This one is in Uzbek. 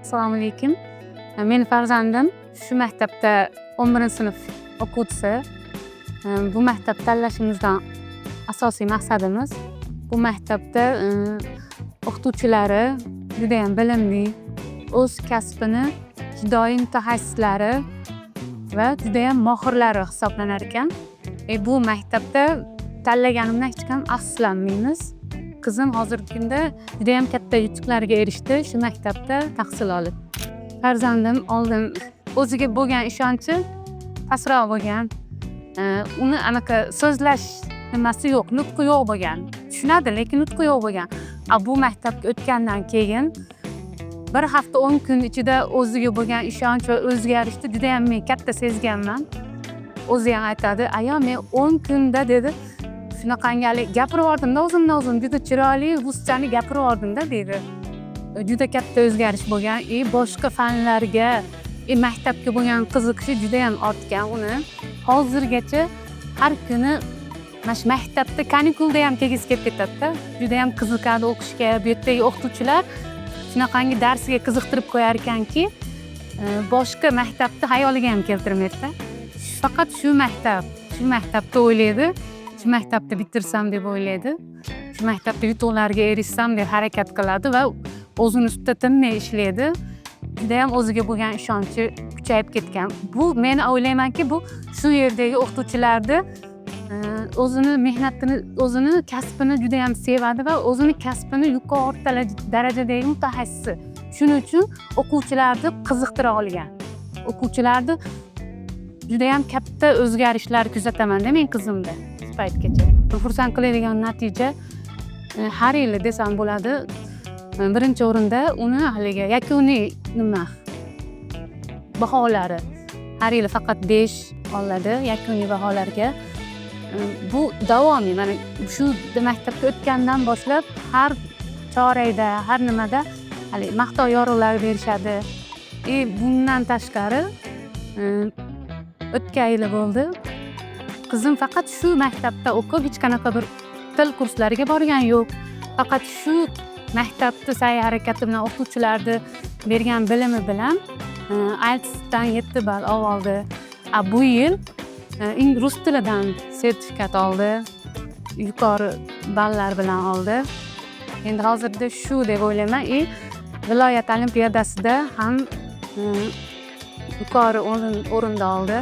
Assalomu alaykum. Meni farzandim shu maktabda 11-sinf o'quvchisi. Bu maktab tanlashimizdan asosiy maqsadimiz bu maktabda o'qituvchilari juda ham bilimli, o'z kasbini fidoyi mutaxassislari va juda ham mohirlari hisoblanar ekan. Bu maktabda tanlaganimdan hech qanday afsuslanmaymiz. Qizim hozirgi kunda juda ham katta yutuqlarga erishdi shu maktabda tahsil olib. Farzandim oldin o'ziga bo'lgan ishonchi pastroq bo'lgan. Uni anaqa so'zlash nimasi yo'q, nutqi yo'q bo'lgan. Tushunadi, lekin nutqi yo'q bo'lgan. Bu maktabga o'tgandan keyin bir hafta 10 kun ichida o'ziga bo'lgan ishonch va o'zgarishni juda ham men katta sezganman. O'zi ham aytadi, "Ayol, men 10 kunda" dedi, "shunaqangali gapirib o'zim juda chiroyli ruschani gapirib dedi. Juda katta o'zgarish bo'lgan. Boshqa fanlarga, maktabga bo'lgan qiziqishi juda ham ortgan uni. Hozirgacha har kuni mana shu maktabda kanikulda ham kelgisi kelib ketadi-da. Juda ham qiziqadi o'qishga. Bu yerdagi o'qituvchilar shunaqangi darsiga qiziqtirib qo'yar ekanki, boshqa maktabni hayoliga ham keltirmaydi-da. Faqat shu maktabda o'ylaydi. Shu maktabda bitirsam deb o'ylaydi. Shu maktabda yutuqlarga erishsam deb harakat qiladi va o'zini ustida tinmay ishlaydi. Juda ham o'ziga bo'lgan ishonchi kuchayib ketgan. Bu men o'ylaymanki, bu shu yerdagi o'qituvchilarni o'zini mehnatini, o'zini kasbini juda ham sevadi va o'zini kasbini yuqori darajadagi mutaxassisi. Shuning uchun o'quvchilarni qiziqtira olgan. O'quvchilarni juda ham katta o'zgarishlar kuzataman-da men qizimda shu paytgacha. Xursand qiladigan natija har yili desam bo'ladi. Birinchi o'rinda uni haligi yakuniy baholari har yili faqat 5 oladi yakuniy baholarga. Bu davomiy, mana shu maktabga o'tgandan boshlab har chorakda, har nimada hali maqtov yorliqlar berishadi. Bundan tashqari o'tgan yili bo'ldi. Qizim faqat shu maktabda o'qib, hech qanaqa bir til kurslariga borgan yo'q. Faqat shu maktabda sa'y-harakati bilan o'qituvchilarni bergan bilimi bilan IELTSdan 7 ball oldi. Bu yil rus tilidan sertifikat oldi. Yuqori ballar bilan oldi. Endi hozirda shu deb o'ylayman, viloyat olimpiadasida ham yuqori o'rinda oldi.